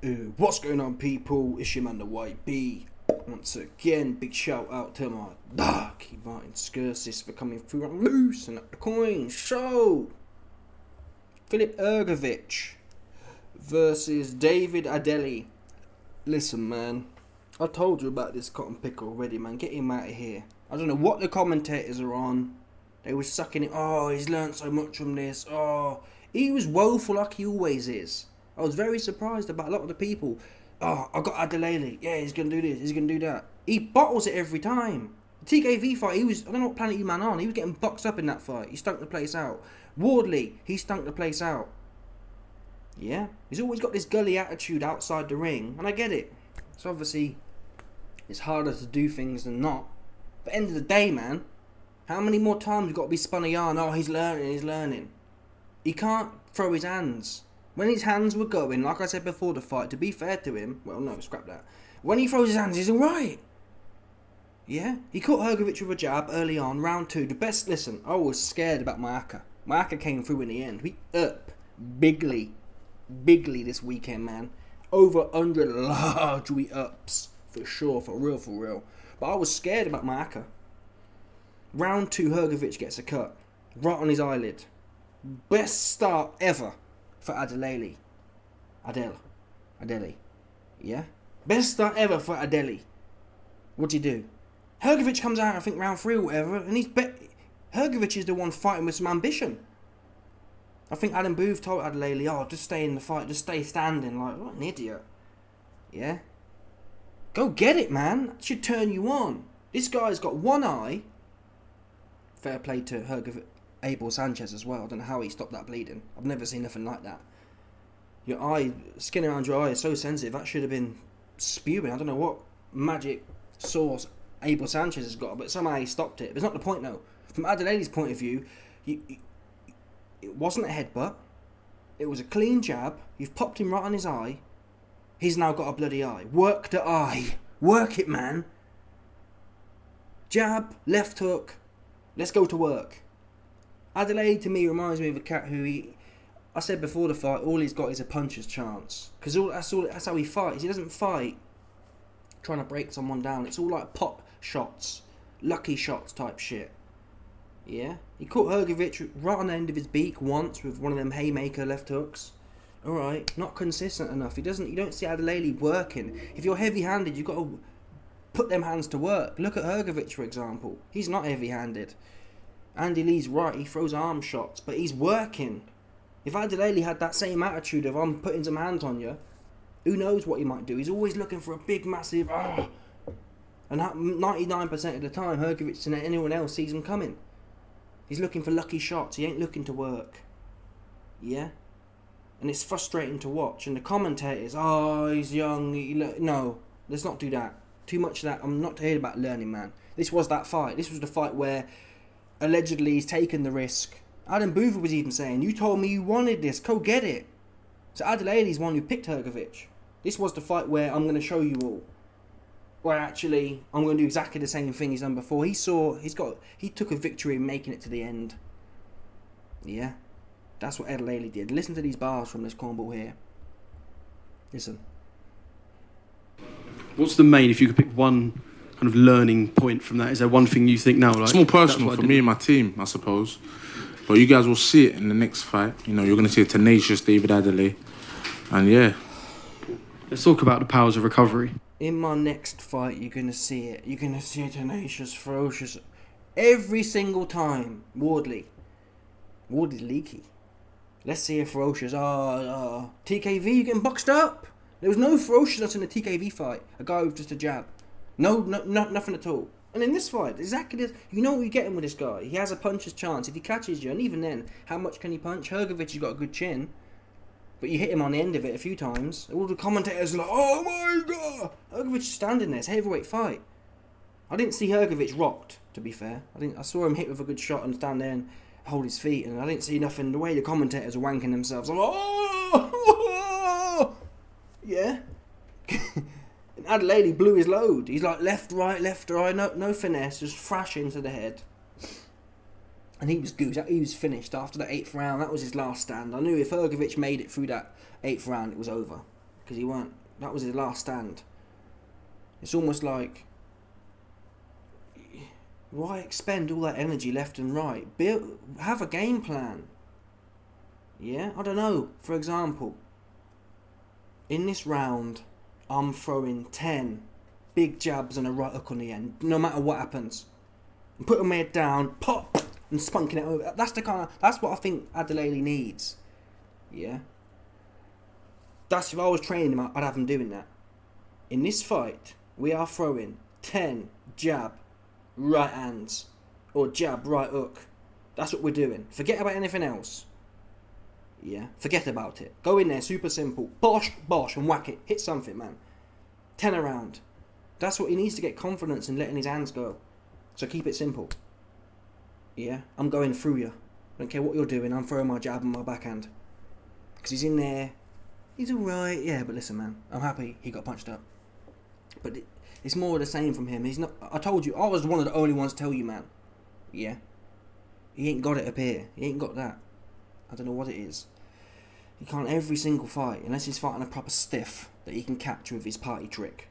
What's going on, people? It's your man the White Bee. Once again, big shout out to my darky Martin Skirsis for coming through on loose and up the coin. So, Philip HRGOVIC versus David Adeleye. Listen, man, I told you about this cotton pick already, man. Get him out of here. I don't know what the commentators are on. They were sucking it. Oh, he's learned so much from this. Oh, he was woeful like he always is. I was very surprised about a lot of the people. Oh, I got Adeleye. Yeah, he's going to do this. He's going to do that. He bottles it every time. The TKV fight, I don't know what planet you man on. He was getting boxed up in that fight. He stunk the place out. Wardley, he stunk the place out. Yeah? He's always got this gully attitude outside the ring. And I get it. So obviously, it's harder to do things than not. But end of the day, man, how many more times we've got to be spun a yarn? Oh, he's learning. He can't throw his hands. When his hands were going, like I said before the fight, to be fair to him, well, no, scrap that. When he throws his hands, he's alright. Yeah? He caught HRGOVIC with a jab early on, round 2. The best, listen, I was scared about Mayaka. Mayaka came through in the end. We up bigly this weekend, man. Over 100 large ups, for sure, for real. But I was scared about Mayaka. Round 2, HRGOVIC gets a cut. Right on his eyelid. Best start ever for Adeleye. Adeleye. Yeah? Best start ever for Adeleye. What'd he do? HRGOVIC comes out, I think, round 3 or whatever, and HRGOVIC is the one fighting with some ambition. I think Adam Booth told Adeleye, oh, just stay in the fight, just stay standing. Like, what an idiot. Yeah? Go get it, man. That should turn you on. This guy's got one eye. Fair play to HRGOVIC. Abel Sanchez as well. I don't know how he stopped that bleeding. I've never seen nothing like that. Your eye, skin around your eye is so sensitive. That should have been spewing. I don't know what magic sauce Abel Sanchez has got, but somehow he stopped it. But it's not the point though. From Adelaye's point of view, it wasn't a headbutt. It was a clean jab. You've popped him right on his eye. He's now got a bloody eye. Work the eye. Work it, man. Jab, left hook. Let's go to work. Adeleye to me reminds me of a cat who I said before the fight, all he's got is a puncher's chance. Because that's how he fights. He doesn't fight trying to break someone down. It's all like pop shots, lucky shots type shit. Yeah? He caught HRGOVIC right on the end of his beak once with one of them haymaker left hooks. Alright, not consistent enough. You don't see Adeleye working. If you're heavy-handed, you've got to put them hands to work. Look at HRGOVIC, for example. He's not heavy-handed. Andy Lee's right, he throws arm shots, but he's working. If Adeleye had that same attitude of I'm putting some hands on you, who knows what he might do. He's always looking for a big, massive and 99% of the time, HRGOVIC and anyone else sees him coming. He's looking for lucky shots, he ain't looking to work. Yeah? And it's frustrating to watch. And the commentators, oh, he's young, no, let's not do that. Too much of that, I'm not here about learning, man. This was that fight. This was the fight where allegedly he's taken the risk. Adam Booth was even saying, you told me you wanted this, go get it. So Adelaye's one who picked HRGOVIC. This was the fight where I'm going to show you all. Where actually, I'm going to do exactly the same thing he's done before. He took a victory in making it to the end. Yeah? That's what Adeleye did. Listen to these bars from this cornball here. Listen. What's the main, if you could pick one kind of learning point from that? Is there one thing you think now? Like, it's more personal for me and my team, I suppose. But you guys will see it in the next fight. You know, you're going to see a tenacious David Adeleye. And yeah. Let's talk about the powers of recovery. In my next fight, you're going to see it. You're going to see a tenacious, ferocious. Every single time. Wardley's leaky. Let's see a ferocious. TKV, you're getting boxed up. There was no ferociousness in the TKV fight. A guy with just a jab. No, nothing at all. And in this fight, exactly this, you know what you're getting with this guy. He has a puncher's chance. If he catches you, and even then, how much can he punch? HRGOVIC has got a good chin. But you hit him on the end of it a few times. All the commentators are like, oh my god! HRGOVIC is standing there. It's a heavyweight fight. I didn't see HRGOVIC rocked, to be fair. I saw him hit with a good shot and stand there and hold his feet. And I didn't see nothing. The way the commentators are wanking themselves. I'm like, oh! Yeah? And Adeleye blew his load. He's like left, right, no finesse, just thrash into the head. And he was good. He was finished after the 8th round. That was his last stand. I knew if HRGOVIC made it through that 8th round, it was over. because he weren't. That was his last stand. It's almost like, why expend all that energy left and right? Have a game plan. Yeah, I don't know. For example, in this round, I'm throwing 10 big jabs and a right hook on the end, no matter what happens. I'm putting my head down, pop, and spunking it over. That's what I think Adeleye needs. Yeah. That's if I was training him, I'd have him doing that. In this fight, we are throwing 10 jab, right hands, or jab, right hook. That's what we're doing. Forget about anything else. Yeah, forget about it. Go in there, super simple. Bosh, bosh, and whack it. Hit something, man. 10 around. That's what he needs to get confidence in letting his hands go. So keep it simple. Yeah, I'm going through you. I don't care what you're doing, I'm throwing my jab and my backhand. Because he's in there. He's alright, yeah, but listen, man. I'm happy he got punched up. But it's more of the same from him. He's not. I told you, I was one of the only ones to tell you, man. Yeah. He ain't got it up here. He ain't got that. I don't know what it is. He can't every single fight, unless he's fighting a proper stiff that he can catch with his party trick.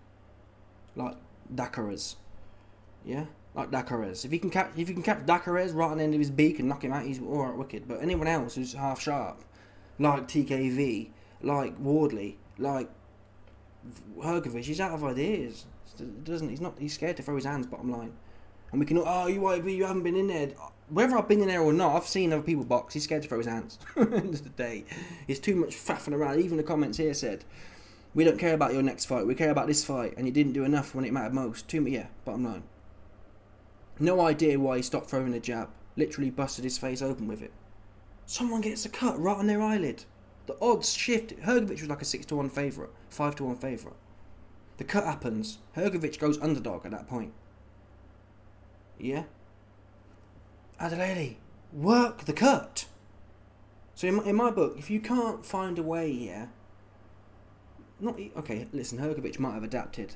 Like Dakarez. Yeah? Like Dakarez. If you can catch Dakarez right on the end of his beak and knock him out, he's alright wicked. But anyone else who's half sharp, like TKV, like Wardley, like HRGOVIC, he's out of ideas. He's scared to throw his hands, bottom line. And we can, you haven't been in there. Whether I've been in there or not, I've seen other people box. He's scared to throw his hands. End of the day, it's too much faffing around. Even the comments here said, "We don't care about your next fight. We care about this fight, and you didn't do enough when it mattered most." Bottom line. No idea why he stopped throwing the jab. Literally busted his face open with it. Someone gets a cut right on their eyelid. The odds shift. HRGOVIC was like a 6-1 favourite, 5-1 favourite. The cut happens. HRGOVIC goes underdog at that point. Yeah. Adeleye, work the cut. So in my book, if you can't find a way here, listen, HRGOVIC might have adapted,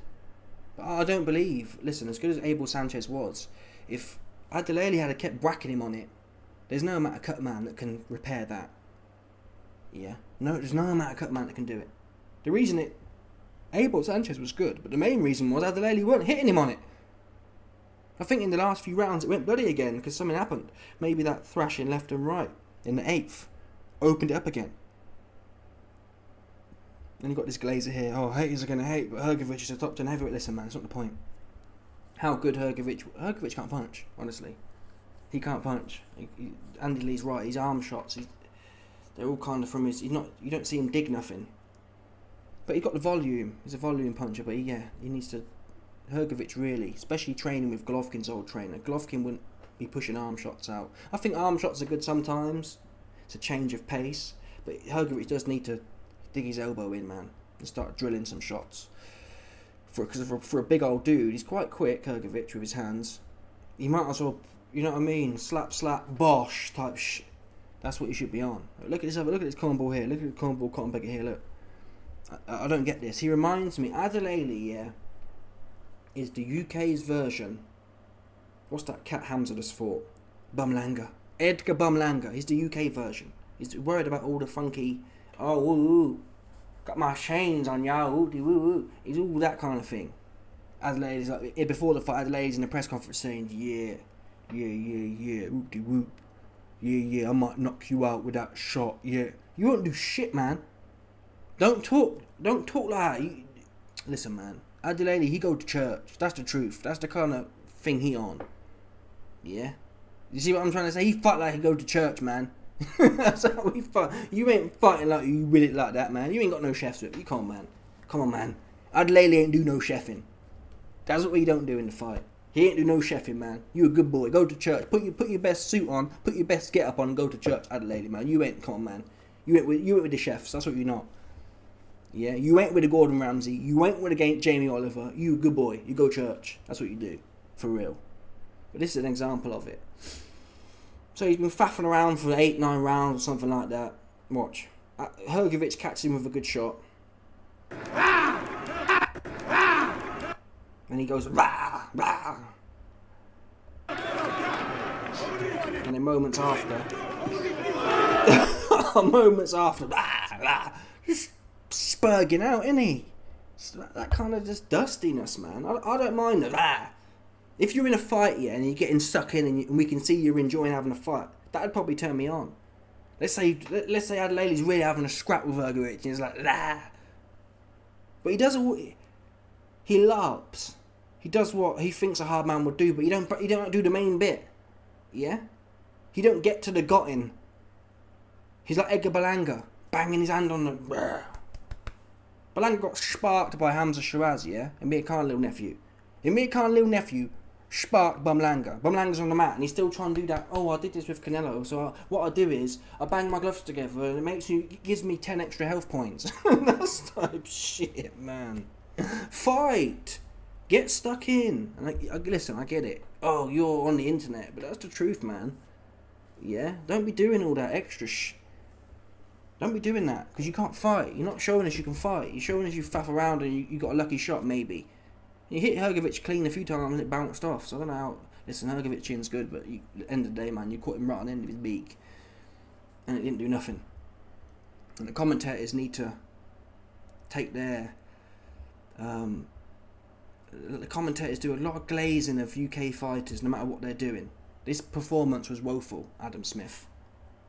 but I don't believe. Listen, as good as Abel Sanchez was, if Adeleye had kept bracking him on it, there's no amount of cut man that can repair that. Yeah, no, there's no amount of cut man that can do it. The reason Abel Sanchez was good, but the main reason was Adeleye weren't hitting him on it. I think in the last few rounds it went bloody again because something happened. Maybe that thrashing left and right in the 8th opened it up again. Then you got this glazer here. Oh, haters are going to hate, but HRGOVIC is a top 10 heavyweight. Listen, man, it's not the point. How good HRGOVIC can't punch, honestly. He can't punch. Andy Lee's right. His arm shots, they're all kind of from his. You don't see him dig nothing. But he's got the volume. He's a volume puncher. But he needs to. HRGOVIC really, especially training with Golovkin's old trainer. Golovkin wouldn't be pushing arm shots out. I think arm shots are good sometimes. It's a change of pace. But HRGOVIC does need to dig his elbow in, man, and start drilling some shots. Because for a big old dude, he's quite quick, HRGOVIC, with his hands. He might as well, you know what I mean, slap, bosh type shit. That's what you should be on. Look at this cornball here. Look at the cornball cotton-beggar here, look. I don't get this. He reminds me, Adeleye, is the UK's version. What's that cat Hamza just fought? Bumlanger. Edgar Bumlanger. He's the UK version. He's worried about all the funky, got my chains on y'all, he's all that kind of thing. Adeleye like, before the fight, Adelaye's in the press conference saying, yeah, whoop-de-whoop. Yeah, I might knock you out with that shot, yeah. You won't do shit, man. Don't talk like that. Listen, man. Adeleye, he go to church. That's the truth. That's the kind of thing he on. Yeah? You see what I'm trying to say? He fight like he go to church, man. That's how he fight. You ain't fighting like you with it like that, man. You ain't got no chefs with it. You can't, man. Come on, man. Adeleye ain't do no chefing. That's what he don't do in the fight. He ain't do no chefing, man. You a good boy. Go to church. Put your best suit on. Put your best get up on and go to church, Adeleye, man. You ain't, come on, man. You ain't with the chefs. That's what you're not. Yeah, you ain't with the Gordon Ramsay. You ain't with the Jamie Oliver. You a good boy. You go church. That's what you do. For real. But this is an example of it. So he's been faffing around for 8-9 rounds or something like that. Watch. HRGOVIC catches him with a good shot. And he goes, rah, rah. And then moments after, rah, rah, just spurging out, isn't he? That kind of just dustiness, man. I don't mind that. If you're in a fight, yeah, and you're getting stuck in, and we can see you're enjoying having a fight, that'd probably turn me on. Let's say Adeley's really having a scrap with HRGOVIC, and he's like, lah. But he does all. He larps. He does what he thinks a hard man would do, but he don't do the main bit. Yeah? He don't get to the got-in. He's like Edgar Berlanga, banging his hand on the... Berlanga got sparked by Hamza Shiraz, yeah? Amir Khan little nephew. Amir Khan little nephew sparked Bumlanga. Bumlanga's on the mat, and he's still trying to do that. Oh, I did this with Canelo, so what I do is I bang my gloves together, and it gives me 10 extra health points. That's type shit, man. Fight. Get stuck in. And listen, I get it. Oh, you're on the internet, but that's the truth, man. Yeah? Don't be doing all that extra Don't be doing that, because you can't fight. You're not showing us you can fight. You're showing us you faff around and you got a lucky shot, maybe. You hit HRGOVIC clean a few times and it bounced off, so I don't know how... Listen, HRGOVIC chin's good, but at the end of the day, man, you caught him right on the end of his beak. And it didn't do nothing. And the commentators need to take their... the commentators do a lot of glazing of UK fighters, no matter what they're doing. This performance was woeful, Adam Smith.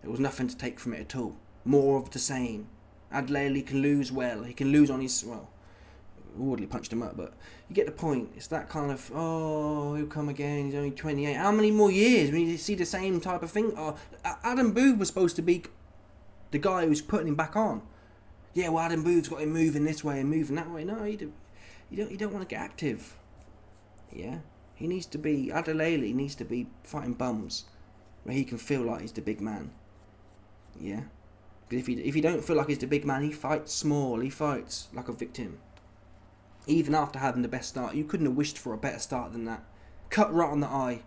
There was nothing to take from it at all. More of the same. Adeleye can lose well. He can lose on his... Well, Wardley punched him up, but you get the point. It's that kind of, oh, he'll come again, he's only 28. How many more years? We need to see the same type of thing. Oh, Adam Booth was supposed to be the guy who's putting him back on. Yeah, well, Adam Booth's got him moving this way and moving that way. No, you don't want to get active. Yeah? He needs to be, Adeleye needs to be fighting bums where he can feel like he's the big man. Yeah? Because if he don't feel like he's the big man, he fights small, he fights like a victim. Even after having the best start, you couldn't have wished for a better start than that. Cut right on the eye.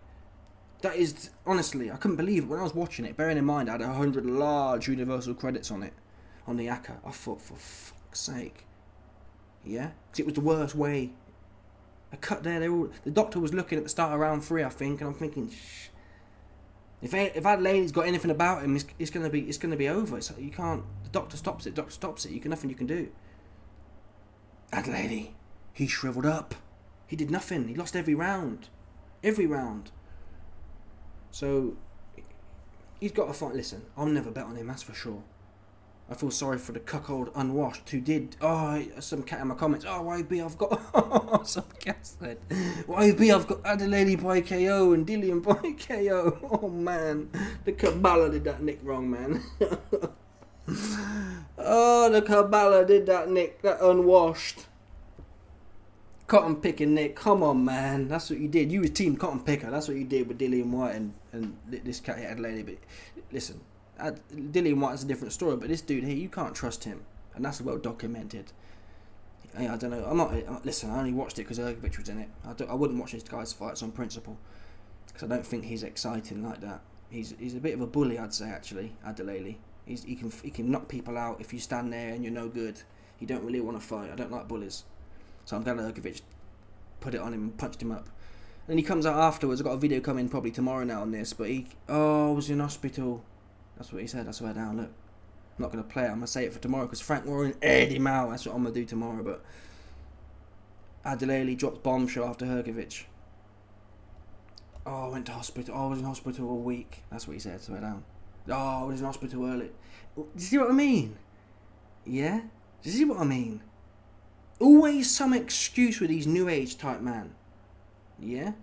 That is, honestly, I couldn't believe it when I was watching it. Bearing in mind, I had 100 large universal credits on it, on the ACCA. I thought, for fuck's sake. Yeah? Because it was the worst way. A cut there, the doctor was looking at the start of round 3, I think, and I'm thinking, shh. If Adelaye's got anything about him, it's gonna be over. So you can't. The doctor stops it. Nothing you can do. Adeleye. He shriveled up. He did nothing. He lost every round. So, he's got to fight. Listen, I'll never bet on him, that's for sure. I feel sorry for the cuckold unwashed who did. Oh, some cat in my comments. Oh, YB, I've got... some cat said. YB, I've got Adeleye by KO and Dillian by KO. Oh, man. The Kabbalah did that Nick wrong, man. Oh, the Kabbalah did that Nick, that unwashed. Cotton picking Nick, come on, man. That's what you did. You was team cotton picker. That's what you did with Dillian White and this cat here, Adeleye. But listen, Dillian White is a different story. But this dude here, you can't trust him, and that's well documented. I don't know. Listen, I only watched it because HRGOVIC was in it. I wouldn't watch this guy's fights on principle because I don't think he's exciting like that. He's a bit of a bully, I'd say. Actually, Adeleye. He can knock people out if you stand there and you're no good. You don't really want to fight. I don't like bullies. So I'm glad HRGOVIC put it on him and punched him up. And then he comes out afterwards. I've got a video coming probably tomorrow now on this. But I was in hospital. That's what he said. I swear down, look. I'm not going to play it. I'm going to say it for tomorrow because Frank Warren aired him out. That's what I'm going to do tomorrow. But Adeleye dropped bombshell after HRGOVIC. Oh, I went to hospital. Oh, I was in hospital all week. That's what he said. Swear down. Oh, I was in hospital early. Do you see what I mean? Yeah? Do you see what I mean? Always some excuse with these new age type man. Yeah?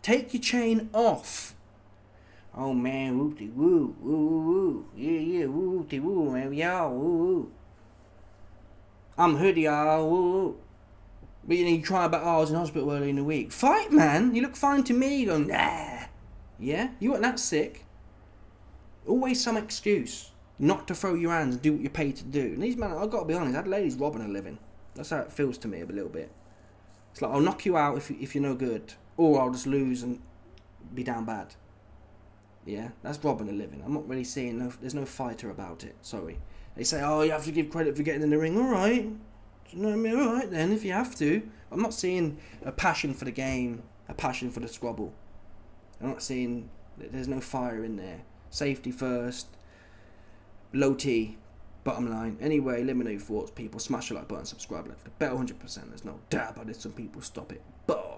Take your chain off. Oh man, whoopty woo, woo woo woo. Yeah, whoopty woo, man, y'all, woo woo. I'm hoodie, y'all, woo woo. But you try about, oh, I was in hospital early in the week. Fight, man. You look fine to me. You go, nah. Yeah? You weren't that sick. Always some excuse not to throw your hands and do what you're paid to do. And these men, I've got to be honest, Adeley's robbing a living. That's how it feels to me a little bit. It's like, I'll knock you out if you're no good. Or I'll just lose and be down bad. Yeah? That's robbing a living. I'm not really seeing, there's no fighter about it. Sorry. They say, oh, you have to give credit for getting in the ring. Alright. You know what I mean? Alright then, if you have to. I'm not seeing a passion for the game. A passion for the squabble. I'm not seeing, there's no fire in there. Safety first. Low T. Bottom line. Anyway, let me know your thoughts, people. Smash the like button, subscribe, like for the better 100%. There's no doubt about it. Some people stop it. But